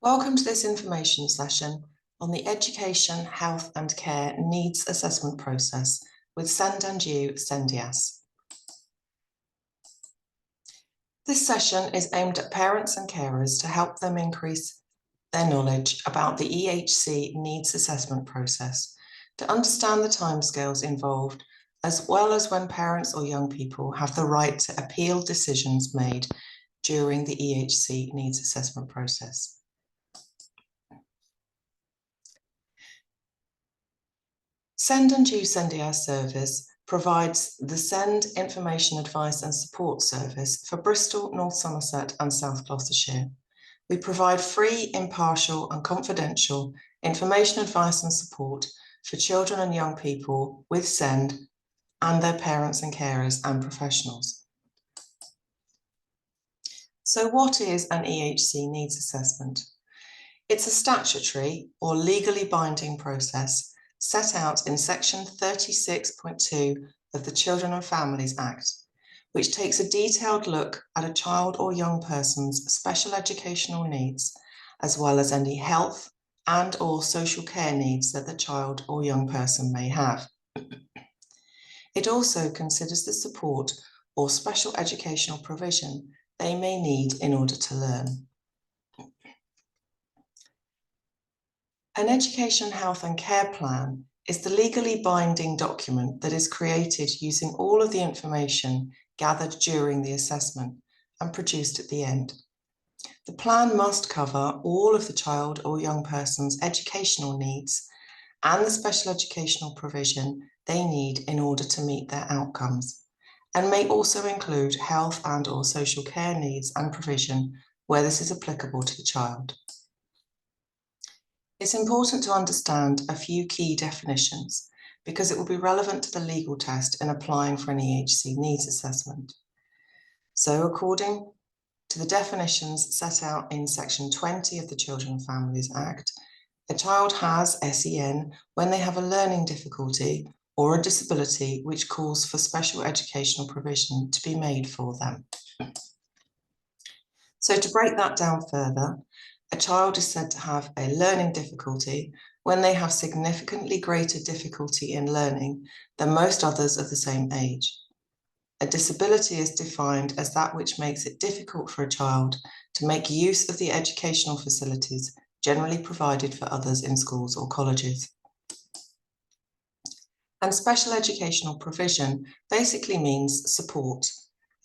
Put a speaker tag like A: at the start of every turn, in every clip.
A: Welcome to this information session on the Education, Health and Care Needs Assessment Process with Send and You, Sendias. This session is aimed at parents and carers to help them increase their knowledge about the EHC Needs Assessment process, to understand the timescales involved, as well as when parents or young people have the right to appeal decisions made during the EHC Needs Assessment process. Send and You Sendia service provides the Send Information Advice and Support service for Bristol, North Somerset and South Gloucestershire. We provide free, impartial and confidential information, advice and support for children and young people with Send and their parents and carers and professionals. So what is an EHC needs assessment? It's a statutory or legally binding process set out in section 36.2 of the Children and Families Act, which takes a detailed look at a child or young person's special educational needs, as well as any health and or social care needs that the child or young person may have. It also considers the support or special educational provision they may need in order to learn. An Education, Health and Care Plan is the legally binding document that is created using all of the information gathered during the assessment and produced at the end. The plan must cover all of the child or young person's educational needs and the special educational provision they need in order to meet their outcomes, and may also include health and or social care needs and provision where this is applicable to the child. It's important to understand a few key definitions because it will be relevant to the legal test in applying for an EHC needs assessment. So according to the definitions set out in section 20 of the Children and Families Act, a child has SEN when they have a learning difficulty or a disability which calls for special educational provision to be made for them. So to break that down further, a child is said to have a learning difficulty when they have significantly greater difficulty in learning than most others of the same age. A disability is defined as that which makes it difficult for a child to make use of the educational facilities generally provided for others in schools or colleges. And special educational provision basically means support.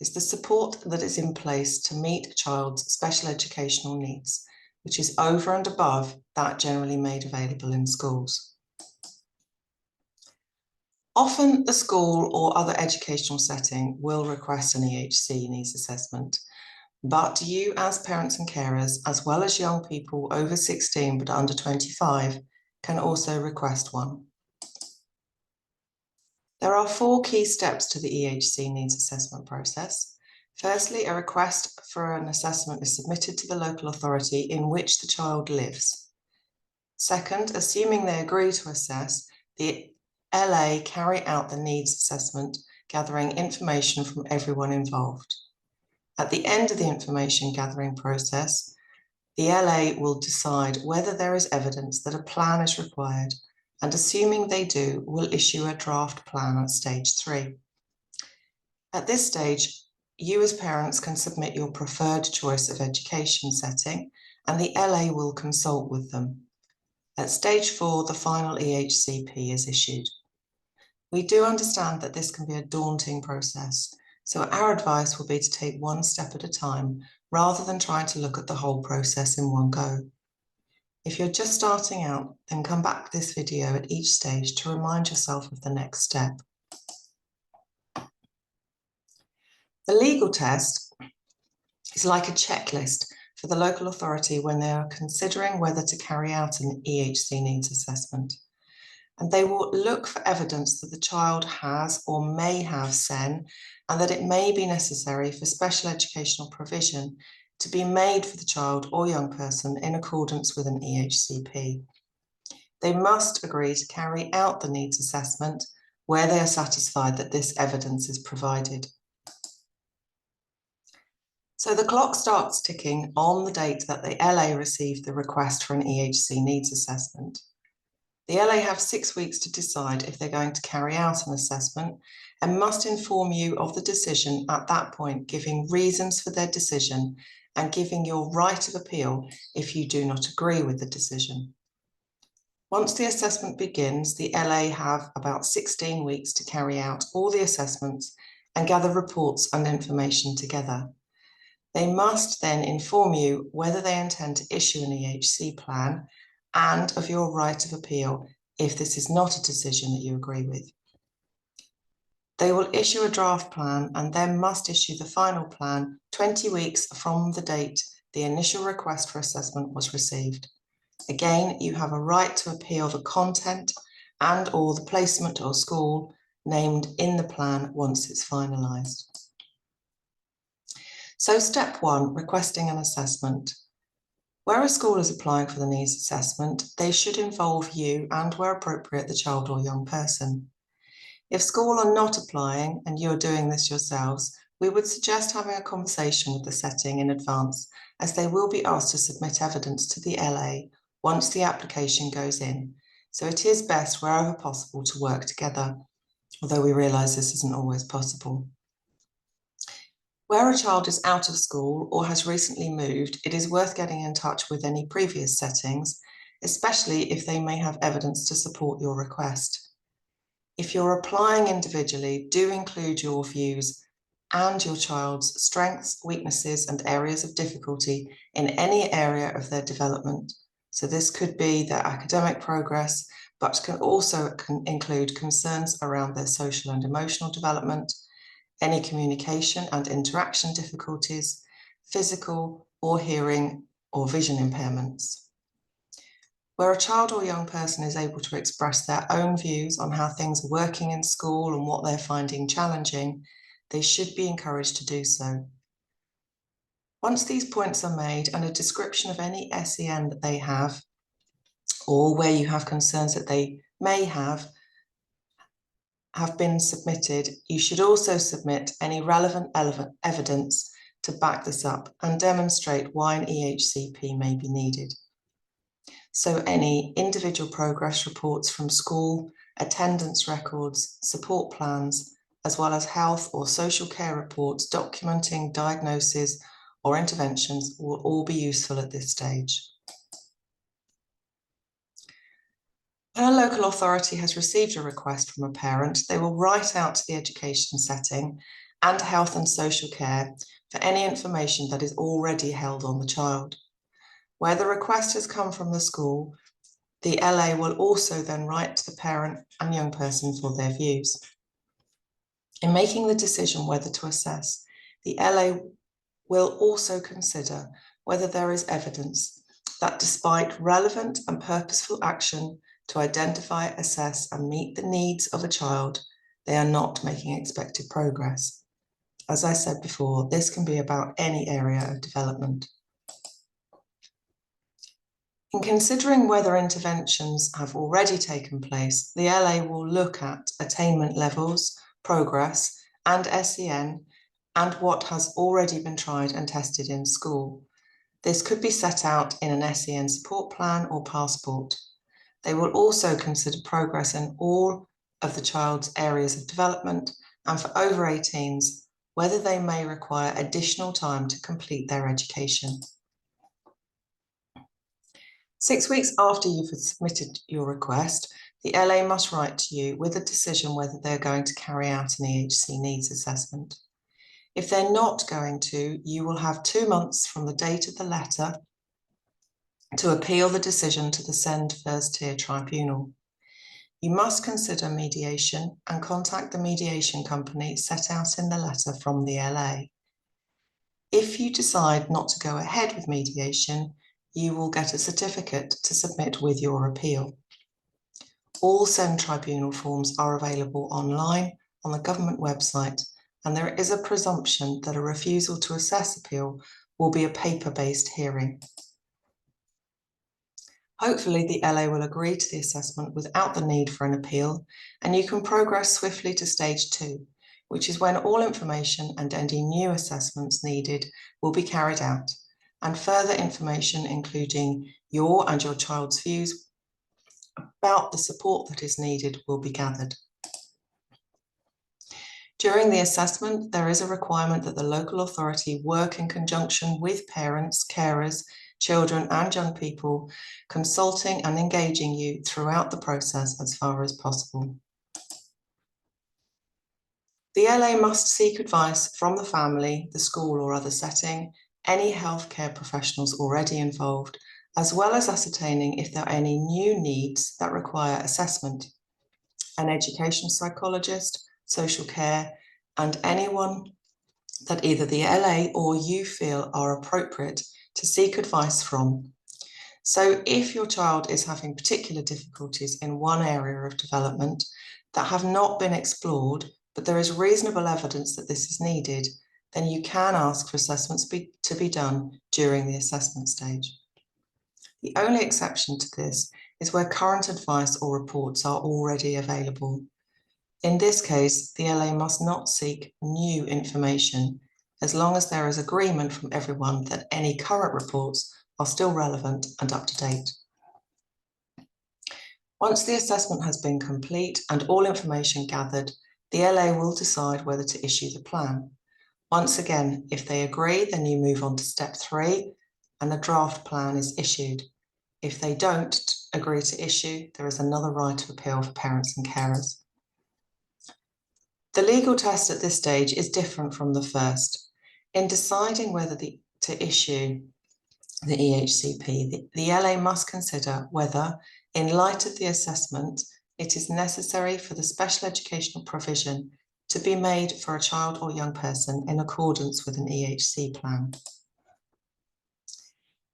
A: It's the support that is in place to meet a child's special educational needs, which is over and above that generally made available in schools. Often the school or other educational setting will request an EHC needs assessment, but you as parents and carers, as well as young people over 16 but under 25, can also request one. There are 4 key steps to the EHC needs assessment process. Firstly, a request for an assessment is submitted to the local authority in which the child lives. Second, assuming they agree to assess, the LA carry out the needs assessment, gathering information from everyone involved. At the end of the information gathering process, the LA will decide whether there is evidence that a plan is required, and assuming they do, will issue a draft plan at stage 3. At this stage, you as parents can submit your preferred choice of education setting, and the LA will consult with them. At stage 4, the final EHCP is issued. We do understand that this can be a daunting process, so our advice will be to take one step at a time rather than trying to look at the whole process in one go. If you're just starting out, then come back to this video at each stage to remind yourself of the next step. The legal test is like a checklist for the local authority when they are considering whether to carry out an EHC needs assessment. And they will look for evidence that the child has or may have SEN and that it may be necessary for special educational provision to be made for the child or young person in accordance with an EHCP. They must agree to carry out the needs assessment where they are satisfied that this evidence is provided. So the clock starts ticking on the date that the LA received the request for an EHC needs assessment. The LA have 6 weeks to decide if they're going to carry out an assessment and must inform you of the decision at that point, giving reasons for their decision and giving your right of appeal if you do not agree with the decision. Once the assessment begins, the LA have about 16 weeks to carry out all the assessments and gather reports and information together. They must then inform you whether they intend to issue an EHC plan and of your right of appeal if this is not a decision that you agree with. They will issue a draft plan and then must issue the final plan 20 weeks from the date the initial request for assessment was received. Again, you have a right to appeal the content and or the placement or school named in the plan once it's finalised. So step 1, requesting an assessment. Where a school is applying for the needs assessment, they should involve you and, where appropriate, the child or young person. If school are not applying and you're doing this yourselves, we would suggest having a conversation with the setting in advance, as they will be asked to submit evidence to the LA once the application goes in. So it is best, wherever possible, to work together, although we realise this isn't always possible. Where a child is out of school or has recently moved, it is worth getting in touch with any previous settings, especially if they may have evidence to support your request. If you're applying individually, do include your views and your child's strengths, weaknesses, and areas of difficulty in any area of their development. So this could be their academic progress, but can also include concerns around their social and emotional development, any communication and interaction difficulties, physical or hearing or vision impairments. Where a child or young person is able to express their own views on how things are working in school and what they're finding challenging, they should be encouraged to do so. Once these points are made and a description of any SEN that they have, or where you have concerns that they may have been submitted, you should also submit any relevant evidence to back this up and demonstrate why an EHCP may be needed. So any individual progress reports from school, attendance records, support plans, as well as health or social care reports documenting diagnoses or interventions will all be useful at this stage. When a local authority has received a request from a parent, they will write out to the education setting and health and social care for any information that is already held on the child. Where the request has come from the school, the LA will also then write to the parent and young person for their views. In making the decision whether to assess, the LA will also consider whether there is evidence that despite relevant and purposeful action to identify, assess, and meet the needs of a child, they are not making expected progress. As I said before, this can be about any area of development. In considering whether interventions have already taken place, the LA will look at attainment levels, progress, and SEN, and what has already been tried and tested in school. This could be set out in an SEN support plan or passport. They will also consider progress in all of the child's areas of development, and for over 18s, whether they may require additional time to complete their education. 6 weeks after you've submitted your request, the LA must write to you with a decision whether they're going to carry out an EHC needs assessment. If they're not going to, you will have 2 months from the date of the letter to appeal the decision to the SEND First Tier Tribunal. You must consider mediation and contact the mediation company set out in the letter from the LA. If you decide not to go ahead with mediation, you will get a certificate to submit with your appeal. All SEND Tribunal forms are available online on the government website, and there is a presumption that a refusal to assess appeal will be a paper-based hearing. Hopefully, the LA will agree to the assessment without the need for an appeal, and you can progress swiftly to stage 2, which is when all information and any new assessments needed will be carried out, and further information including your and your child's views about the support that is needed will be gathered. During the assessment, there is a requirement that the local authority work in conjunction with parents, carers, children and young people, consulting and engaging you throughout the process as far as possible. The LA must seek advice from the family, the school or other setting, any healthcare professionals already involved, as well as ascertaining if there are any new needs that require assessment, an education psychologist, social care, and anyone that either the LA or you feel are appropriate to seek advice from. So if your child is having particular difficulties in one area of development that have not been explored, but there is reasonable evidence that this is needed, then you can ask for assessments to be done during the assessment stage. The only exception to this is where current advice or reports are already available. In this case, the LA must not seek new information as long as there is agreement from everyone that any current reports are still relevant and up to date. Once the assessment has been complete and all information gathered, the LA will decide whether to issue the plan. Once again, if they agree, then you move on to step 3 and a draft plan is issued. If they don't agree to issue, there is another right of appeal for parents and carers. The legal test at this stage is different from the first. In deciding whether to issue the EHCP, the LA must consider whether, in light of the assessment, it is necessary for the special educational provision to be made for a child or young person in accordance with an EHC plan.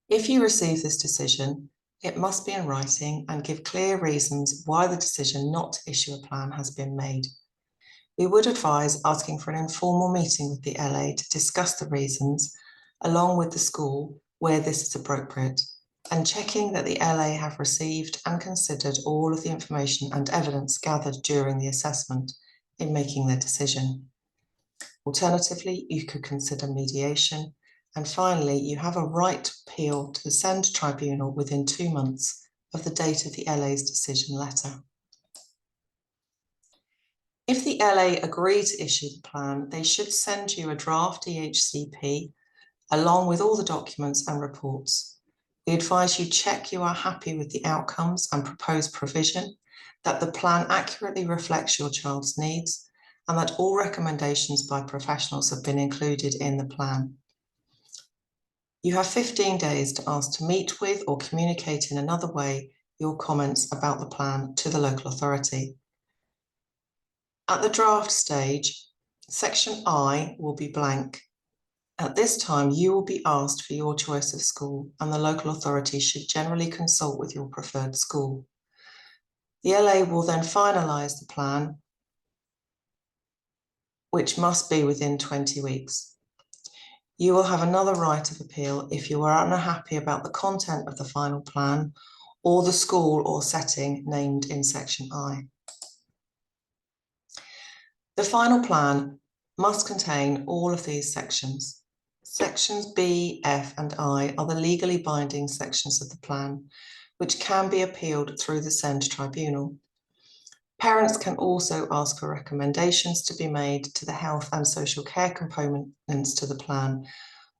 A: If you receive this decision, it must be in writing and give clear reasons why the decision not to issue a plan has been made. We would advise asking for an informal meeting with the LA to discuss the reasons, along with the school, where this is appropriate, and checking that the LA have received and considered all of the information and evidence gathered during the assessment in making their decision. Alternatively, you could consider mediation. And finally, you have a right to appeal to the SEND tribunal within 2 months of the date of the LA's decision letter. If the LA agree to issue the plan, they should send you a draft EHCP along with all the documents and reports. We advise you check you are happy with the outcomes and proposed provision, that the plan accurately reflects your child's needs, and that all recommendations by professionals have been included in the plan. You have 15 days to ask to meet with or communicate in another way your comments about the plan to the local authority. At the draft stage, section I will be blank. At this time, you will be asked for your choice of school, and the local authority should generally consult with your preferred school. The LA will then finalise the plan, which must be within 20 weeks. You will have another right of appeal if you are unhappy about the content of the final plan or the school or setting named in section I. The final plan must contain all of these sections. Sections B, F and I are the legally binding sections of the plan, which can be appealed through the SEND tribunal. Parents can also ask for recommendations to be made to the health and social care components to the plan,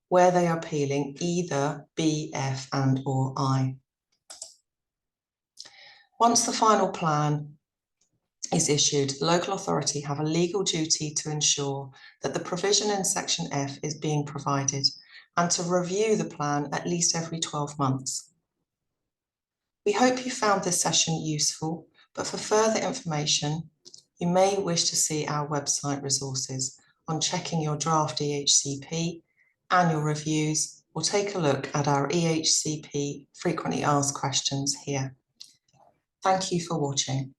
A: where they are appealing either B, F and or I. Once the final plan is issued, the local authority have a legal duty to ensure that the provision in section F is being provided and to review the plan at least every 12 months. We hope you found this session useful, but for further information, you may wish to see our website resources on checking your draft EHCP, annual reviews, or take a look at our EHCP frequently asked questions here. Thank you for watching.